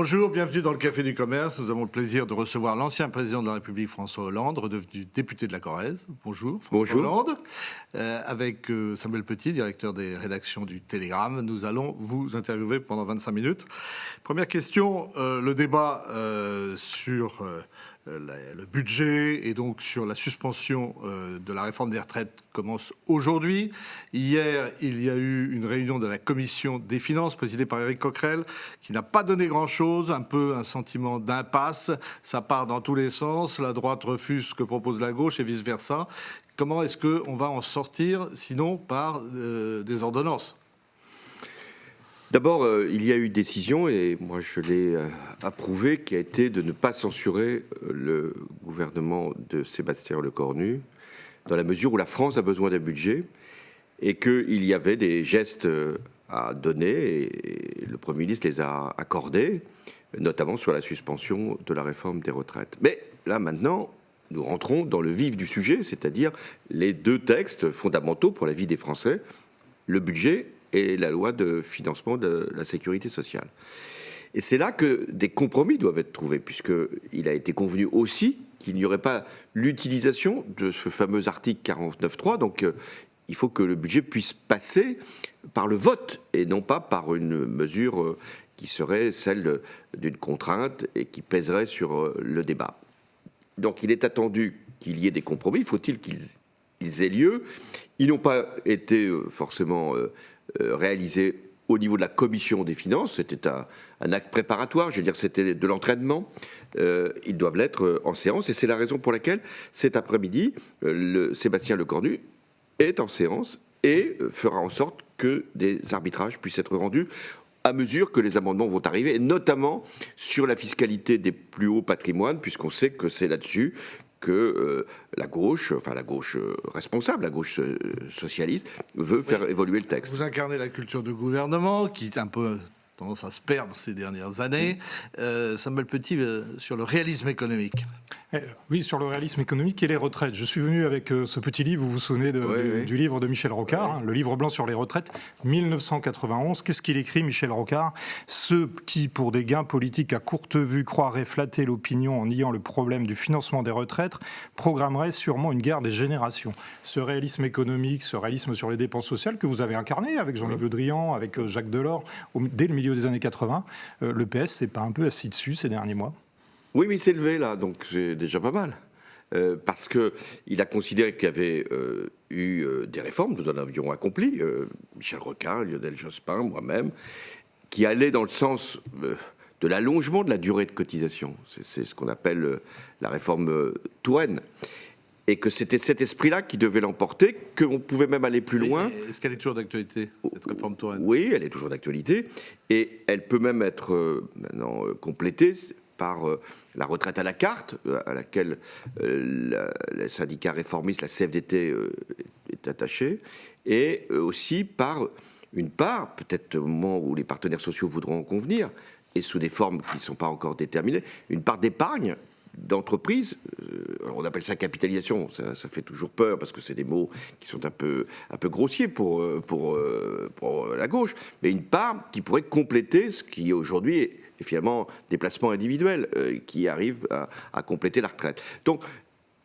Bonjour, bienvenue dans le Café du Commerce. Nous avons le plaisir de recevoir l'ancien président de la République, François Hollande, redevenu député de la Corrèze. Bonjour, François Hollande. Avec Samuel Petit, directeur des rédactions du Télégramme, nous allons vous interviewer pendant 25 minutes. Première question, le débat sur le budget et donc sur la suspension de la réforme des retraites commence aujourd'hui. Hier, il y a eu une réunion de la commission des finances présidée par Éric Coquerel qui n'a pas donné grand-chose, un peu un sentiment d'impasse. Ça part dans tous les sens. La droite refuse ce que propose la gauche et vice-versa. Comment est-ce qu'on va en sortir, sinon par des ordonnances ? D'abord, il y a eu décision, et moi je l'ai approuvé, qui a été de ne pas censurer le gouvernement de Sébastien Lecornu, dans la mesure où la France a besoin d'un budget, et qu'il y avait des gestes à donner, et le Premier ministre les a accordés, notamment sur la suspension de la réforme des retraites. Mais là maintenant, nous rentrons dans le vif du sujet, c'est-à-dire les deux textes fondamentaux pour la vie des Français, le budget et la loi de financement de la sécurité sociale. Et c'est là que des compromis doivent être trouvés, puisqu'il a été convenu aussi qu'il n'y aurait pas l'utilisation de ce fameux article 49.3, donc il faut que le budget puisse passer par le vote, et non pas par une mesure qui serait celle d'une contrainte et qui pèserait sur le débat. Donc il est attendu qu'il y ait des compromis, faut-il qu'ils aient lieu. Ils n'ont pas été forcément réalisé au niveau de la commission des finances. C'était un acte préparatoire, je veux dire, c'était de l'entraînement. Ils doivent l'être en séance, et c'est la raison pour laquelle cet après-midi, Sébastien Lecornu est en séance et fera en sorte que des arbitrages puissent être rendus à mesure que les amendements vont arriver, et notamment sur la fiscalité des plus hauts patrimoines, puisqu'on sait que c'est là-dessus que la gauche responsable, la gauche socialiste, veut faire évoluer le texte. Vous incarnez la culture du gouvernement, qui est un peu tendance à se perdre ces dernières années. Samuel Petit, sur le réalisme économique. Oui, sur le réalisme économique et les retraites. Je suis venu avec ce petit livre, vous vous souvenez du livre de Michel Rocard, le livre blanc sur les retraites, 1991. Qu'est-ce qu'il écrit, Michel Rocard ? Ceux qui, pour des gains politiques à courte vue, croiraient flatter l'opinion en niant le problème du financement des retraites, programmeraient sûrement une guerre des générations. Ce réalisme économique, ce réalisme sur les dépenses sociales que vous avez incarné avec Jean-Yves Le Drian, avec Jacques Delors, dès le milieu des années 80, le PS s'est pas un peu assis dessus ces derniers mois ? Oui, mais il s'est levé là, donc c'est déjà pas mal. Parce qu'il a considéré qu'il y avait eu des réformes, nous en avions accompli, Michel Rocard, Lionel Jospin, moi-même, qui allaient dans le sens de l'allongement de la durée de cotisation. C'est ce qu'on appelle la réforme Touraine. Et que c'était cet esprit-là qui devait l'emporter, qu'on pouvait même aller plus loin. Est-ce qu'elle est toujours d'actualité, cette réforme Touraine ? Oui, elle est toujours d'actualité. Et elle peut même être maintenant complétée par la retraite à la carte, à laquelle le syndicat réformiste, la CFDT, est attaché, et aussi par une part, peut-être au moment où les partenaires sociaux voudront en convenir, et sous des formes qui ne sont pas encore déterminées, une part d'épargne d'entreprise. On appelle ça capitalisation, ça fait toujours peur parce que c'est des mots qui sont un peu grossiers pour la gauche, mais une part qui pourrait compléter ce qui aujourd'hui est finalement des placements individuels qui arrivent à compléter la retraite. Donc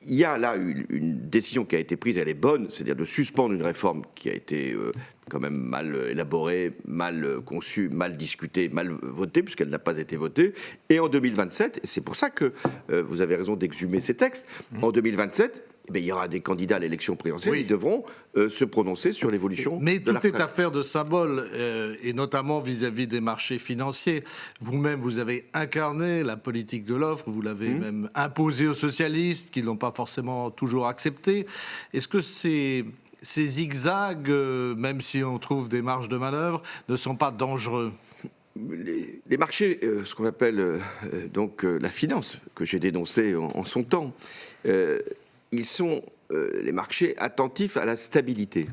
il y a là une décision qui a été prise, elle est bonne, c'est-à-dire de suspendre une réforme qui a été quand même mal élaborée, mal conçue, mal discutée, mal votée, puisqu'elle n'a pas été votée. Et en 2027, et c'est pour ça que vous avez raison d'exhumer ces textes, en 2027, il y aura des candidats à l'élection présidentielle, oui. Ils devront se prononcer sur l'évolution Mais de la retraite. Tout est affaire de symbole, et notamment vis-à-vis des marchés financiers. Vous-même, vous avez incarné la politique de l'offre, vous l'avez même imposée aux socialistes, qui ne l'ont pas forcément toujours accepté. Est-ce que ces zigzags, même si on trouve des marges de manœuvre, ne sont pas dangereux ? Les marchés, ce qu'on appelle donc la finance, que j'ai dénoncé en son temps, ils sont, les marchés, attentifs à la stabilité.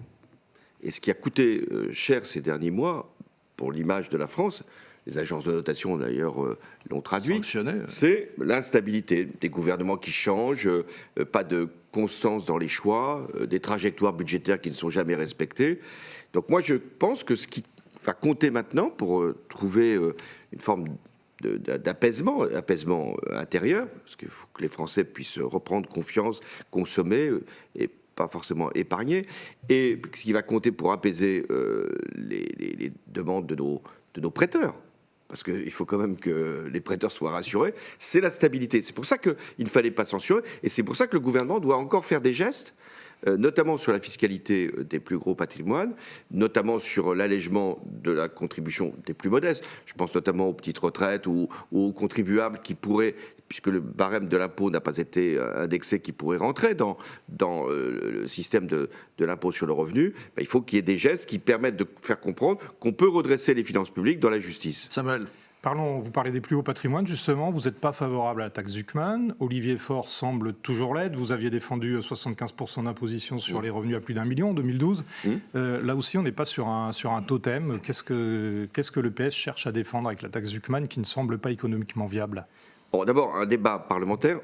Et ce qui a coûté cher ces derniers mois, pour l'image de la France, les agences de notation d'ailleurs l'ont traduit, c'est l'instabilité, des gouvernements qui changent, pas de constance dans les choix, des trajectoires budgétaires qui ne sont jamais respectées. Donc moi je pense que ce qui va compter maintenant pour trouver une forme d'apaisement, apaisement intérieur, parce qu'il faut que les Français puissent reprendre confiance, consommer et pas forcément épargner. Et ce qui va compter pour apaiser les demandes de nos prêteurs, parce qu'il faut quand même que les prêteurs soient rassurés, c'est la stabilité. C'est pour ça qu'il ne fallait pas censurer, et c'est pour ça que le gouvernement doit encore faire des gestes, notamment sur la fiscalité des plus gros patrimoines, notamment sur l'allègement de la contribution des plus modestes. Je pense notamment aux petites retraites ou aux contribuables qui pourraient, puisque le barème de l'impôt n'a pas été indexé, qui pourraient rentrer dans le système de l'impôt sur le revenu. Il faut qu'il y ait des gestes qui permettent de faire comprendre qu'on peut redresser les finances publiques dans la justice. Samuel. Vous parlez des plus hauts patrimoines, justement. Vous n'êtes pas favorable à la taxe Zuckman. Olivier Faure semble toujours l'être. Vous aviez défendu 75% d'imposition sur les revenus à plus d'1 million en 2012. Là aussi, on n'est pas sur un totem. Qu'est-ce que le PS cherche à défendre avec la taxe Zuckman qui ne semble pas économiquement viable? Bon, d'abord, un débat parlementaire,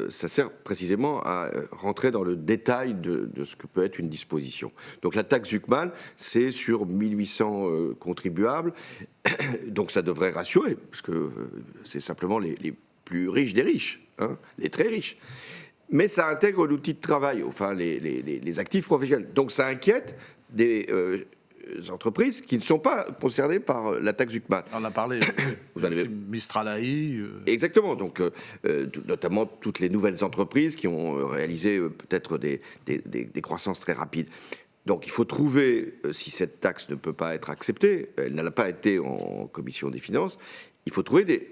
ça sert précisément à rentrer dans le détail de ce que peut être une disposition. Donc la taxe Zuckman, c'est sur 1800 contribuables, donc ça devrait rassurer, parce que c'est simplement les plus riches des riches, hein, les très riches. Mais ça intègre l'outil de travail, enfin les actifs professionnels. Donc ça inquiète des entreprises qui ne sont pas concernées par la taxe Zuckman. On a parlé, vous avez Mistral AI. Exactement, donc notamment toutes les nouvelles entreprises qui ont réalisé peut-être des croissances très rapides. Donc il faut trouver, si cette taxe ne peut pas être acceptée, elle n'a pas été en commission des finances, il faut trouver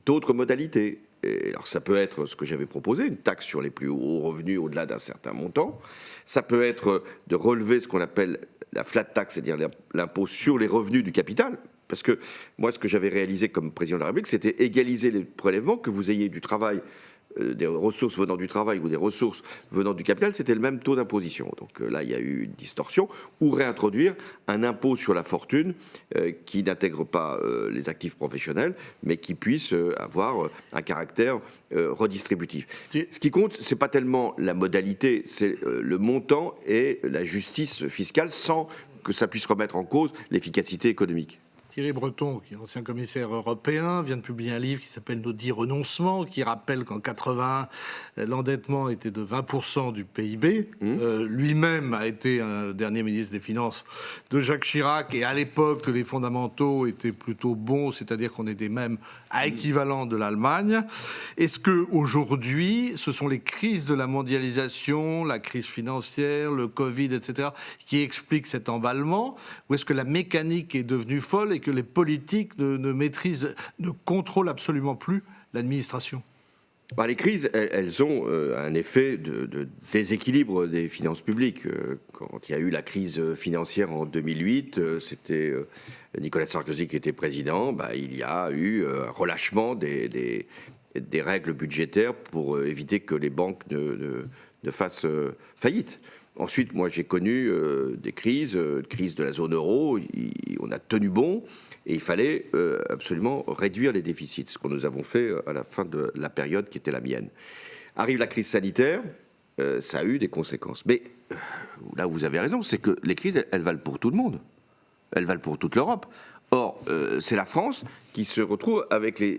d'autres modalités. Et alors ça peut être ce que j'avais proposé, une taxe sur les plus hauts revenus au-delà d'un certain montant. Ça peut être de relever ce qu'on appelle la flat tax, c'est-à-dire l'impôt sur les revenus du capital. Parce que moi, ce que j'avais réalisé comme président de la République, c'était égaliser les prélèvements, que vous ayez du travail, des ressources venant du travail ou des ressources venant du capital, c'était le même taux d'imposition. Donc là, il y a eu une distorsion. Ou réintroduire un impôt sur la fortune qui n'intègre pas les actifs professionnels, mais qui puisse avoir un caractère redistributif. Ce qui compte, c'est pas tellement la modalité, c'est le montant et la justice fiscale, sans que ça puisse remettre en cause l'efficacité économique. Thierry Breton, qui est ancien commissaire européen, vient de publier un livre qui s'appelle Nos 10 renoncements, qui rappelle qu'en 80, l'endettement était de 20% du PIB. Lui-même a été un dernier ministre des Finances de Jacques Chirac, et à l'époque, les fondamentaux étaient plutôt bons, c'est-à-dire qu'on était même à équivalent de l'Allemagne. Est-ce qu'aujourd'hui, ce sont les crises de la mondialisation, la crise financière, le Covid, etc., qui expliquent cet emballement, ou est-ce que la mécanique est devenue folle et que les politiques ne contrôlent absolument plus l'administration? Les crises, elles ont un effet de déséquilibre des finances publiques. Quand il y a eu la crise financière en 2008, c'était Nicolas Sarkozy qui était président, il y a eu un relâchement des règles budgétaires pour éviter que les banques ne fassent faillite. Ensuite, moi, j'ai connu des crises, crise de la zone euro, on a tenu bon, et il fallait absolument réduire les déficits, ce que nous avons fait à la fin de la période qui était la mienne. Arrive la crise sanitaire, ça a eu des conséquences. Mais là où vous avez raison, c'est que les crises, elles valent pour tout le monde. Elles valent pour toute l'Europe. Or, c'est la France qui se retrouve avec les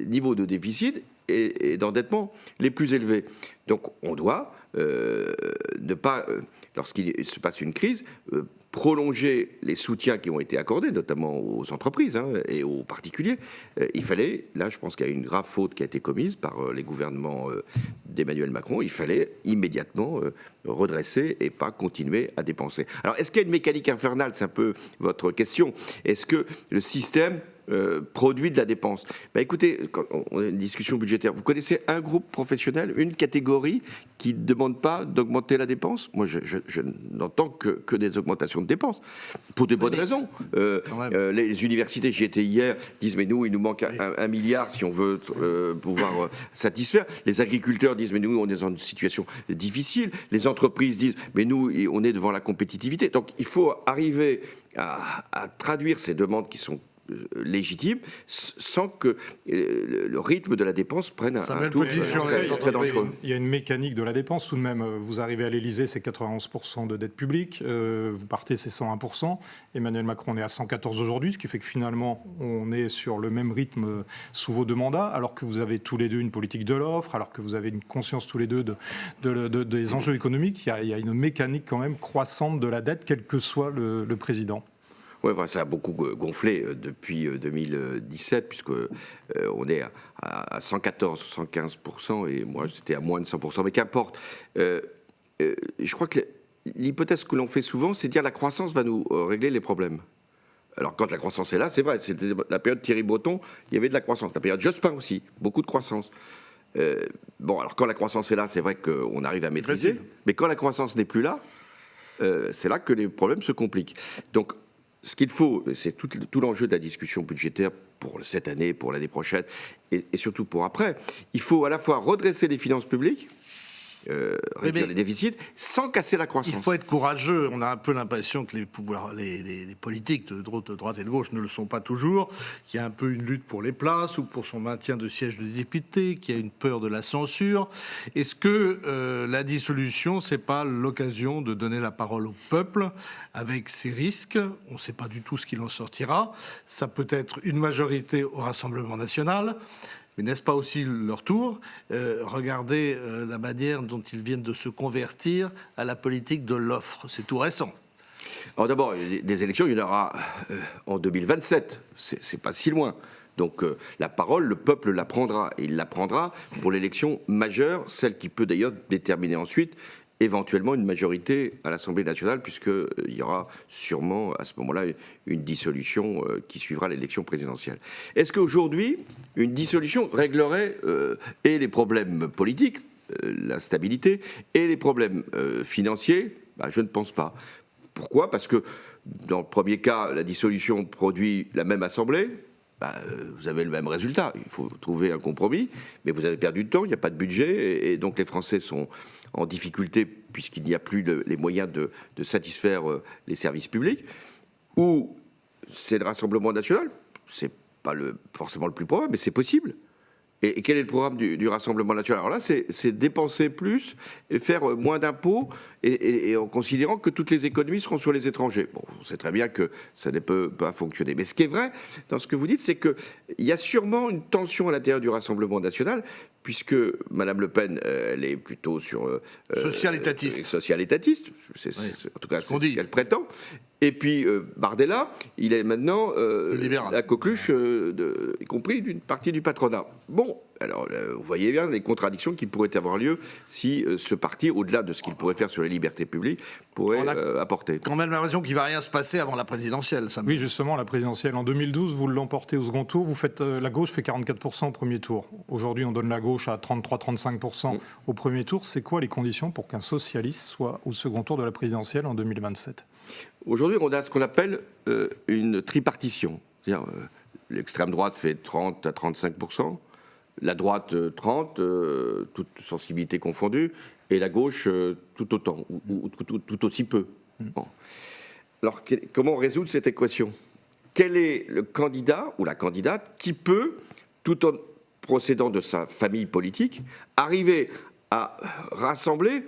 niveaux de déficit et d'endettement les plus élevés. Donc, on doit ne pas, lorsqu'il se passe une crise, prolonger les soutiens qui ont été accordés, notamment aux entreprises et aux particuliers. Il fallait, là je pense qu'il y a une grave faute qui a été commise par les gouvernements d'Emmanuel Macron, il fallait immédiatement redresser et pas continuer à dépenser. Alors est-ce qu'il y a une mécanique infernale? C'est un peu votre question. Est-ce que le système produit de la dépense? Écoutez, quand on a une discussion budgétaire, vous connaissez un groupe professionnel, une catégorie qui ne demande pas d'augmenter la dépense? Moi, je n'entends que des augmentations de dépenses, pour de bonnes raisons. Les universités, j'y étais hier, disent mais nous, il nous manque un milliard si on veut pouvoir satisfaire. Les agriculteurs disent mais nous, on est dans une situation difficile. Les entreprises disent mais nous, on est devant la compétitivité. Donc il faut arriver à traduire ces demandes qui sont légitime, sans que le rythme de la dépense prenne un tour très dangereux. Il y a une mécanique de la dépense tout de même. Vous arrivez à l'Élysée, c'est 91% de dette publique. Vous partez, c'est 101%. Emmanuel Macron est à 114 aujourd'hui, ce qui fait que finalement, on est sur le même rythme sous vos deux mandats, alors que vous avez tous les deux une politique de l'offre, alors que vous avez une conscience tous les deux des enjeux économiques. Il y a une mécanique quand même croissante de la dette, quel que soit le président. Oui, enfin, ça a beaucoup gonflé depuis 2017, puisqu'on est à 114, 115%, et moi j'étais à moins de 100%, mais qu'importe. Je crois que l'hypothèse que l'on fait souvent, c'est de dire que la croissance va nous régler les problèmes. Alors quand la croissance est là, c'est vrai, c'était la période Thierry Breton, il y avait de la croissance. La période Jospin aussi, beaucoup de croissance. Alors quand la croissance est là, c'est vrai qu'on arrive à maîtriser, mais quand la croissance n'est plus là, c'est là que les problèmes se compliquent. Donc, ce qu'il faut, c'est tout l'enjeu de la discussion budgétaire pour cette année, pour l'année prochaine, et surtout pour après. Il faut à la fois redresser les finances publiques, réduire les déficits, sans casser la croissance. Il faut être courageux. On a un peu l'impression que les politiques de droite et de gauche ne le sont pas toujours, qu'il y a un peu une lutte pour les places ou pour son maintien de siège de député, qu'il y a une peur de la censure. Est-ce que la dissolution, c'est pas l'occasion de donner la parole au peuple avec ses risques? On ne sait pas du tout ce qu'il en sortira. Ça peut être une majorité au Rassemblement national. Mais n'est-ce pas aussi leur tour? Regardez la manière dont ils viennent de se convertir à la politique de l'offre. C'est tout récent. Alors d'abord, des élections, il y en aura en 2027. C'est pas si loin. Donc la parole, le peuple la prendra. Et il la prendra pour l'élection majeure, celle qui peut d'ailleurs déterminer ensuite éventuellement une majorité à l'Assemblée nationale, puisqu'il y aura sûrement à ce moment-là une dissolution qui suivra l'élection présidentielle. Est-ce qu'aujourd'hui, une dissolution réglerait et les problèmes politiques, l'instabilité, et les problèmes financiers? Je ne pense pas. Pourquoi? Parce que dans le premier cas, la dissolution produit la même Assemblée. Vous avez le même résultat. Il faut trouver un compromis, mais vous avez perdu du temps, il n'y a pas de budget, et donc les Français sont en difficulté puisqu'il n'y a plus les moyens de satisfaire les services publics. Ou c'est le Rassemblement national, c'est pas forcément le plus probable, mais c'est possible. Et quel est le programme du Rassemblement national? Alors là, c'est dépenser plus et faire moins d'impôts, et en considérant que toutes les économies seront sur les étrangers. Bon, on sait très bien que ça ne peut pas fonctionner. Mais ce qui est vrai dans ce que vous dites, c'est qu'il y a sûrement une tension à l'intérieur du Rassemblement national, puisque Mme Le Pen, elle est plutôt sur... social-étatiste. Social-étatiste, en tout cas, c'est ce qu'elle prétend. Et puis Bardella, il est maintenant la coqueluche, y compris d'une partie du patronat. Bon, alors vous voyez bien les contradictions qui pourraient avoir lieu si ce parti, au-delà de ce qu'il pourrait faire sur les libertés publiques, pourrait apporter. Quand même l'impression qu'il ne va rien se passer avant la présidentielle. Oui, justement, la présidentielle. En 2012, vous l'emportez au second tour. La gauche fait 44% au premier tour. Aujourd'hui, on donne la gauche à 33-35% au premier tour. C'est quoi les conditions pour qu'un socialiste soit au second tour de la présidentielle en 2027 ? Aujourd'hui, on a ce qu'on appelle une tripartition. C'est-à-dire, l'extrême droite fait 30 à 35%, la droite 30%, toute sensibilité confondue, et la gauche tout autant, ou tout aussi peu. Bon. Alors, comment résoudre cette équation? Quel est le candidat ou la candidate qui peut, tout en procédant de sa famille politique, arriver à rassembler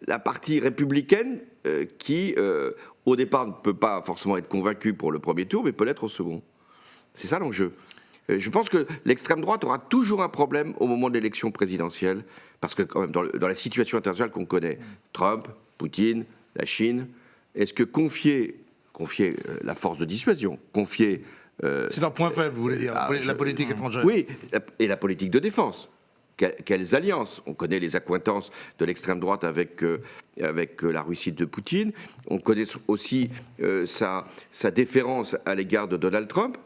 la partie républicaine qui, au départ, ne peut pas forcément être convaincue pour le premier tour, mais peut l'être au second. C'est ça l'enjeu. Je pense que l'extrême droite aura toujours un problème au moment de l'élection présidentielle, parce que quand même, dans la situation internationale qu'on connaît, Trump, Poutine, la Chine, est-ce que confier la force de dissuasion, c'est leur point faible, vous voulez dire, la politique étrangère. Oui, et la politique de défense. Quelles alliances? On connaît les accointances de l'extrême droite avec la Russie de Poutine. On connaît aussi sa déférence à l'égard de Donald Trump.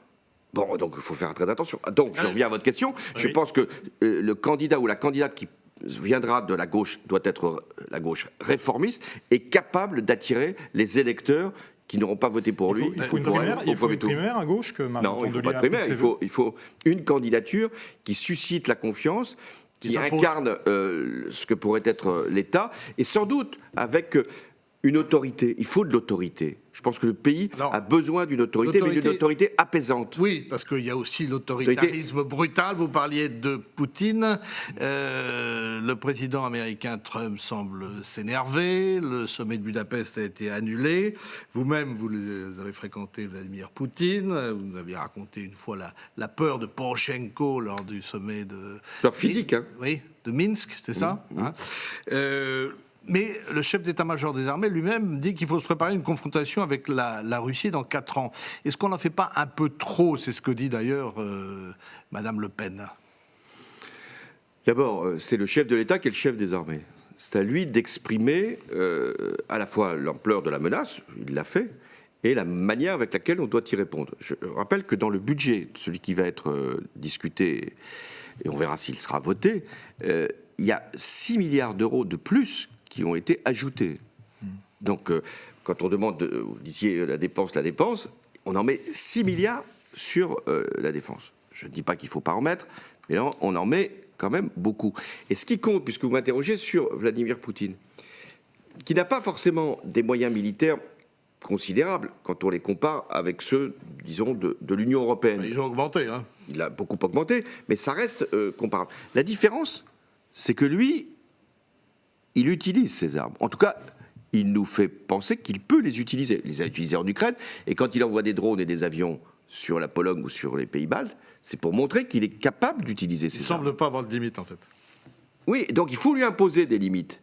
Bon, donc il faut faire très attention. Donc, je reviens à votre question. Oui. Je pense que le candidat ou la candidate qui viendra de la gauche doit être la gauche réformiste et capable d'attirer les électeurs qui n'auront pas voté pour lui. Il faut une primaire à gauche que Non, il ne faut pas de primaire. Il faut une candidature qui suscite la confiance, qui incarne ce que pourrait être l'État, et sans doute avec une autorité. Il faut de l'autorité. Je pense que le pays a besoin d'une autorité, mais d'une autorité apaisante. Oui, parce qu'il y a aussi l'autoritarisme brutal. Vous parliez de Poutine. Le président américain Trump semble s'énerver. Le sommet de Budapest a été annulé. Vous-même, vous avez fréquenté Vladimir Poutine. Vous nous avez raconté une fois la peur de Poroshenko lors du sommet de... Peur physique, hein. Oui, de Minsk, c'est ça hein. Mais le chef d'état-major des armées lui-même dit qu'il faut se préparer à une confrontation avec la Russie dans 4 ans. Est-ce qu'on n'en fait pas un peu trop? C'est ce que dit d'ailleurs Madame Le Pen. D'abord, c'est le chef de l'État qui est le chef des armées. C'est à lui d'exprimer à la fois l'ampleur de la menace, il l'a fait, et la manière avec laquelle on doit y répondre. Je rappelle que dans le budget, celui qui va être discuté, et on verra s'il sera voté, il y a 6 milliards d'euros de plus qui ont été ajoutés. Donc, quand on demande, vous disiez la dépense, on en met 6 milliards sur la défense. Je ne dis pas qu'il ne faut pas en mettre, mais là, on en met quand même beaucoup. Et ce qui compte, puisque vous m'interrogez sur Vladimir Poutine, qui n'a pas forcément des moyens militaires considérables quand on les compare avec ceux, disons, de l'Union européenne. Ils ont augmenté. Hein. Il a beaucoup augmenté, mais ça reste comparable. La différence, c'est que lui, il utilise ces armes. En tout cas, il nous fait penser qu'il peut les utiliser. Il les a utilisées en Ukraine, et quand il envoie des drones et des avions sur la Pologne ou sur les pays baltes, c'est pour montrer qu'il est capable d'utiliser ces armes. Il ne semble pas avoir de limite, en fait. Oui, donc il faut lui imposer des limites.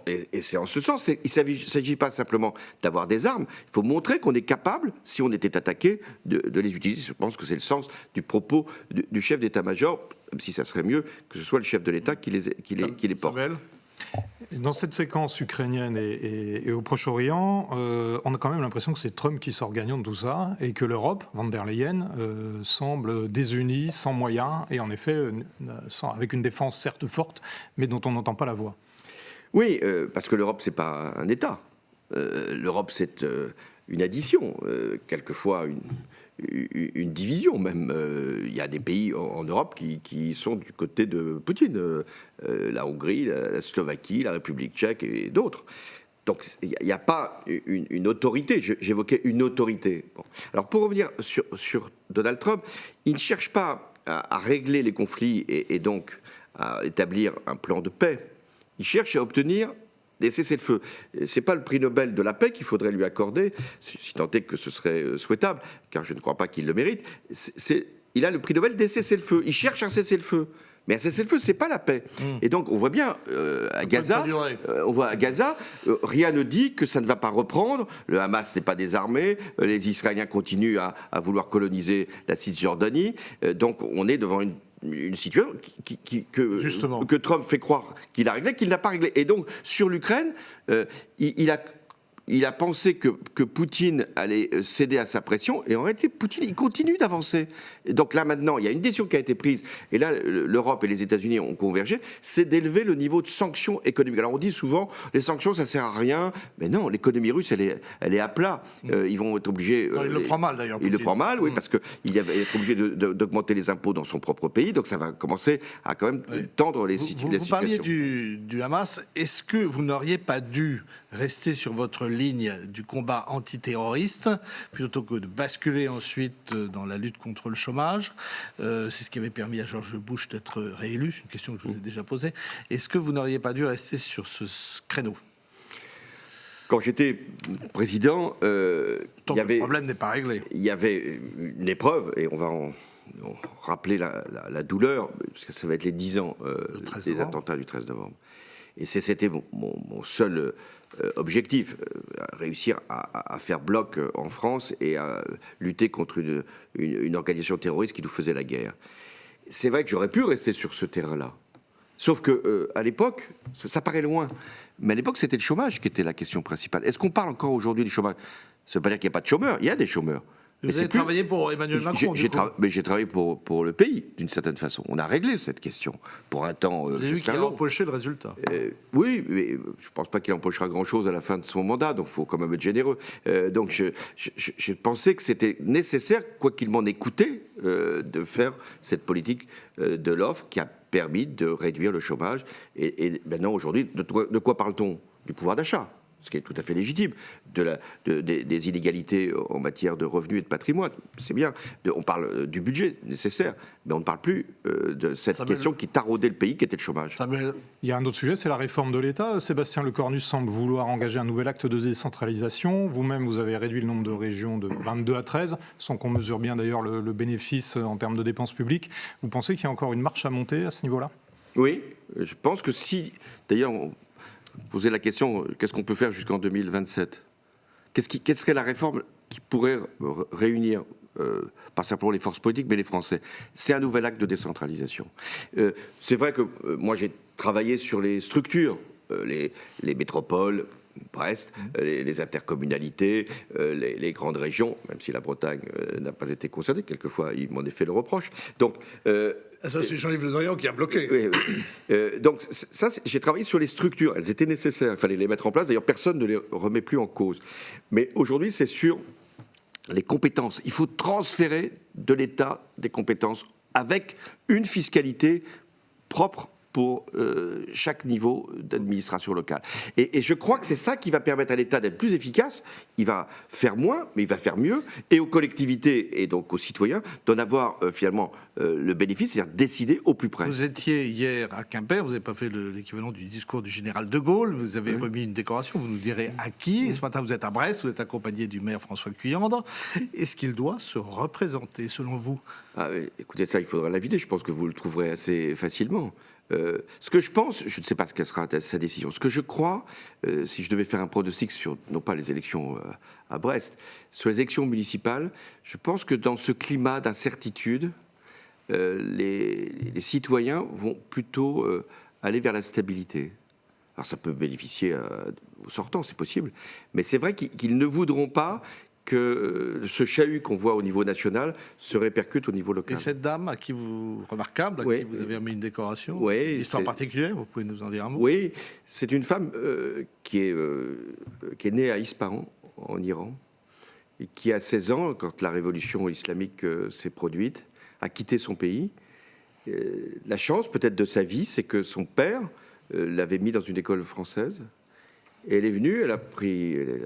Et c'est en ce sens, il ne s'agit pas simplement d'avoir des armes, il faut montrer qu'on est capable, si on était attaqué, de les utiliser. Je pense que c'est le sens du propos du chef d'état-major, même si ça serait mieux que ce soit le chef de l'État qui les porte. Dans cette séquence ukrainienne et au Proche-Orient, on a quand même l'impression que c'est Trump qui sort gagnant de tout ça et que l'Europe, von der Leyen, semble désunie, sans moyens et en effet avec une défense certes forte, mais dont on n'entend pas la voix. Oui, parce que l'Europe, c'est pas un État. L'Europe, c'est une addition, quelquefois une division même. Il y a des pays en Europe qui sont du côté de Poutine. La Hongrie, la Slovaquie, la République tchèque et d'autres. Donc il n'y a pas une autorité. J'évoquais une autorité. Bon. Alors pour revenir sur Donald Trump, il ne cherche pas à régler les conflits et donc à établir un plan de paix. Il cherche à obtenir des cessez-le-feu. Ce n'est pas le prix Nobel de la paix qu'il faudrait lui accorder, si tant est que ce serait souhaitable, car je ne crois pas qu'il le mérite. Il a le prix Nobel des cessez-le-feu. Il cherche un cessez-le-feu. Mais un cessez-le-feu, c'est pas la paix. Et donc, on voit bien à Gaza, rien ne dit que ça ne va pas reprendre. Le Hamas n'est pas désarmé. Les Israéliens continuent à vouloir coloniser la Cisjordanie. Donc, on est devant une situation que Trump fait croire qu'il a réglé, qu'il n'a pas réglé. Et donc, sur l'Ukraine, il a pensé que Poutine allait céder à sa pression, et en réalité, Poutine, il continue d'avancer. Et donc là, maintenant, il y a une décision qui a été prise, et là, l'Europe et les États-Unis ont convergé, c'est d'élever le niveau de sanctions économiques. Alors on dit souvent, les sanctions, ça ne sert à rien, mais non, l'économie russe, elle est à plat. Ils vont être obligés... il le prend mal, d'ailleurs. Il le prend mal, oui, parce qu'il va être obligé d'augmenter les impôts dans son propre pays, donc ça va commencer à quand même tendre les situations. Vous parliez du Hamas. Est-ce que vous n'auriez pas dû rester sur votre ligne du combat antiterroriste plutôt que de basculer ensuite dans la lutte contre le chômage? C'est ce qui avait permis à George Bush d'être réélu. C'est une question que je vous ai déjà posée. Est-ce que vous n'auriez pas dû rester sur ce créneau? Quand j'étais président, le problème n'est pas réglé. Il y avait une épreuve, et on va en rappeler la douleur, parce que ça va être les 10 ans des attentats du 13 novembre. Et c'était mon seul objectif, réussir à faire bloc en France et à lutter contre une organisation terroriste qui nous faisait la guerre. C'est vrai que j'aurais pu rester sur ce terrain-là. Sauf qu'à l'époque, ça paraît loin, mais à l'époque, c'était le chômage qui était la question principale. Est-ce qu'on parle encore aujourd'hui du chômage? Ça ne veut pas dire qu'il n'y a pas de chômeurs, il y a des chômeurs. Vous avez travaillé pour Emmanuel Macron, mais j'ai travaillé pour le pays, d'une certaine façon. On a réglé cette question pour un temps. Vous avez vu qu'il a empoché le résultat. Oui, mais je ne pense pas qu'il empochera grand-chose à la fin de son mandat, donc il faut quand même être généreux. Donc je pensais que c'était nécessaire, quoi qu'il m'en ait coûté, de faire cette politique de l'offre qui a permis de réduire le chômage. Et maintenant, aujourd'hui, de quoi parle-t-on? Du pouvoir d'achat. ce qui est tout à fait légitime, des inégalités en matière de revenus et de patrimoine. C'est bien. On parle du budget nécessaire, mais on ne parle plus de cette question qui taraudait le pays, qui était le chômage. Samuel. Il y a un autre sujet, c'est la réforme de l'État. Sébastien Lecornu semble vouloir engager un nouvel acte de décentralisation. Vous-même, vous avez réduit le nombre de régions de 22 à 13, sans qu'on mesure bien d'ailleurs le bénéfice en termes de dépenses publiques. Vous pensez qu'il y a encore une marche à monter à ce niveau-là ? Oui, je pense que si... D'ailleurs, on posait la question, qu'est-ce qu'on peut faire jusqu'en 2027 ? Quelle serait la réforme qui pourrait réunir pas simplement les forces politiques, mais les Français? C'est un nouvel acte de décentralisation. C'est vrai que moi, j'ai travaillé sur les structures, les métropoles, Brest, les intercommunalités, les grandes régions, même si la Bretagne n'a pas été concernée, quelquefois il m'en est fait le reproche. Donc, ça, c'est Jean-Yves Le Drian qui a bloqué. Oui. Donc, ça, j'ai travaillé sur les structures. Elles étaient nécessaires. Il fallait les mettre en place. D'ailleurs, personne ne les remet plus en cause. Mais aujourd'hui, c'est sur les compétences. Il faut transférer de l'État des compétences avec une fiscalité propre pour chaque niveau d'administration locale. Et je crois que c'est ça qui va permettre à l'État d'être plus efficace. Il va faire moins, mais il va faire mieux. Et aux collectivités et donc aux citoyens d'en avoir finalement le bénéfice, c'est-à-dire décider au plus près. Vous étiez hier à Quimper, vous n'avez pas fait l'équivalent du discours du général de Gaulle, vous avez remis une décoration, vous nous direz à qui. Et ce matin, vous êtes à Brest, vous êtes accompagné du maire François Cuyandre. Est-ce qu'il doit se représenter, selon vous? Écoutez, ça, il faudra l'inviter. Je pense que vous le trouverez assez facilement. Ce que je pense, je ne sais pas ce qu'elle sera sa décision. Ce que je crois, si je devais faire un pronostic sur, non pas les élections à Brest, sur les élections municipales, je pense que dans ce climat d'incertitude, les citoyens vont plutôt aller vers la stabilité. Alors ça peut bénéficier aux sortants, c'est possible, mais c'est vrai qu'ils ne voudront pas que ce chahut qu'on voit au niveau national se répercute au niveau local. Et cette dame, remarquable, à qui vous avez remis une décoration, une histoire particulière, vous pouvez nous en dire un mot? Oui, c'est une femme qui est née à Ispahan, en Iran, et qui, à 16 ans, quand la révolution islamique s'est produite, a quitté son pays. La chance, peut-être, de sa vie, c'est que son père l'avait mis dans une école française. Et elle est venue, elle a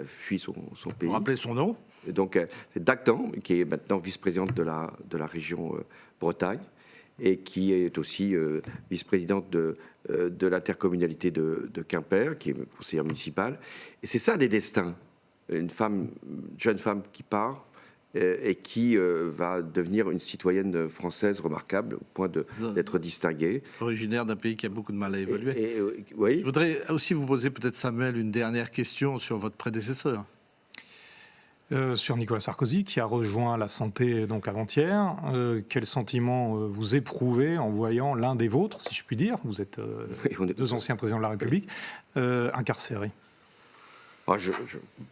fui son pays. Vous rappelez son nom? Et donc, c'est Dactan, qui est maintenant vice-présidente de la région Bretagne, et qui est aussi vice-présidente de l'intercommunalité de Quimper, qui est conseillère municipale. Et c'est ça des destins. Une jeune femme qui part et qui va devenir une citoyenne française remarquable au point d'être distinguée. Originaire d'un pays qui a beaucoup de mal à évoluer. Oui. Je voudrais aussi vous poser peut-être, Samuel, une dernière question sur votre prédécesseur. Sur Nicolas Sarkozy, qui a rejoint la santé donc avant-hier. Quel sentiment vous éprouvez en voyant l'un des vôtres, si je puis dire, vous êtes deux anciens présidents de la République, incarcérés? Je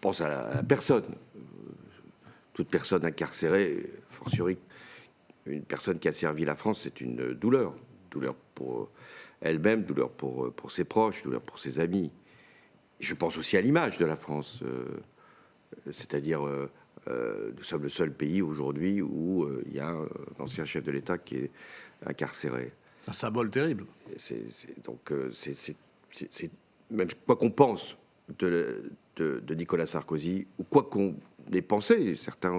pense à la personne. Toute personne incarcérée, fortiori une personne qui a servi la France, c'est une douleur. Douleur pour elle-même, douleur pour ses proches, douleur pour ses amis. Je pense aussi à l'image de la France. C'est-à-dire, nous sommes le seul pays aujourd'hui où il y a un ancien chef de l'État qui est incarcéré. Un symbole terrible. Donc, même quoi qu'on pense de Nicolas Sarkozy, ou quoi qu'on ait pensé, certains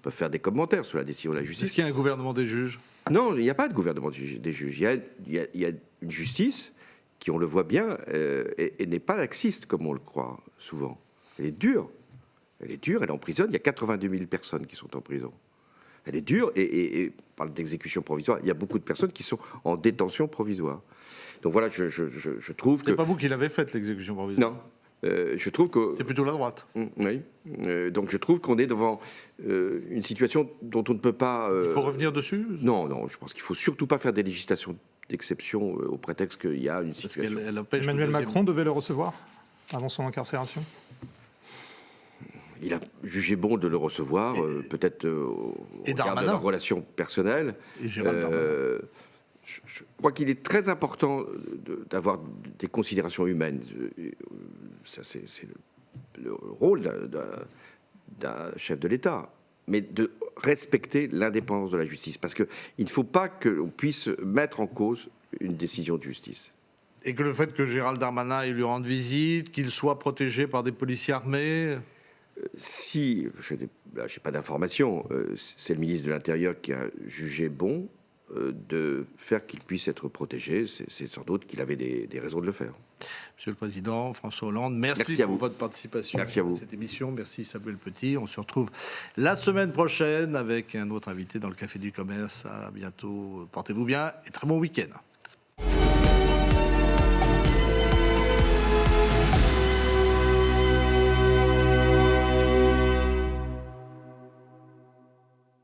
peuvent faire des commentaires sur la décision de la justice. Est-ce qu'il y a un gouvernement des juges? Non, il n'y a pas de gouvernement des juges. Il y a une justice qui, on le voit bien, et n'est pas laxiste, comme on le croit souvent. Elle est dure. Elle emprisonne. Il y a 82 000 personnes qui sont en prison. Elle est dure, et on parle d'exécution provisoire. Il y a beaucoup de personnes qui sont en détention provisoire. Donc voilà, je trouve que... C'est pas vous qui l'avez faite, l'exécution provisoire? Non. Je trouve que... C'est plutôt la droite. Oui. Donc je trouve qu'on est devant une situation dont on ne peut pas... Il faut revenir dessus? Non, je pense qu'il ne faut surtout pas faire des législations d'exception au prétexte qu'il y a une situation... Emmanuel Macron devait le recevoir avant son incarcération? Il a jugé bon de le recevoir, peut-être au regard de leur relation personnelle. Et Gérald Darmanin. Je crois qu'il est très important d'avoir des considérations humaines. Ça, c'est le rôle d'un chef de l'État. Mais de respecter l'indépendance de la justice. Parce qu'il ne faut pas qu'on puisse mettre en cause une décision de justice. Et que le fait que Gérald Darmanin lui rende visite, qu'il soit protégé par des policiers armés... Si, je n'ai pas d'informations, c'est le ministre de l'Intérieur qui a jugé bon de faire qu'il puisse être protégé. C'est sans doute qu'il avait des raisons de le faire. Monsieur le Président, François Hollande, merci pour votre participation à cette émission. Merci Samuel Petit. On se retrouve la semaine prochaine avec un autre invité dans le Café du Commerce. À bientôt. Portez-vous bien et très bon week-end.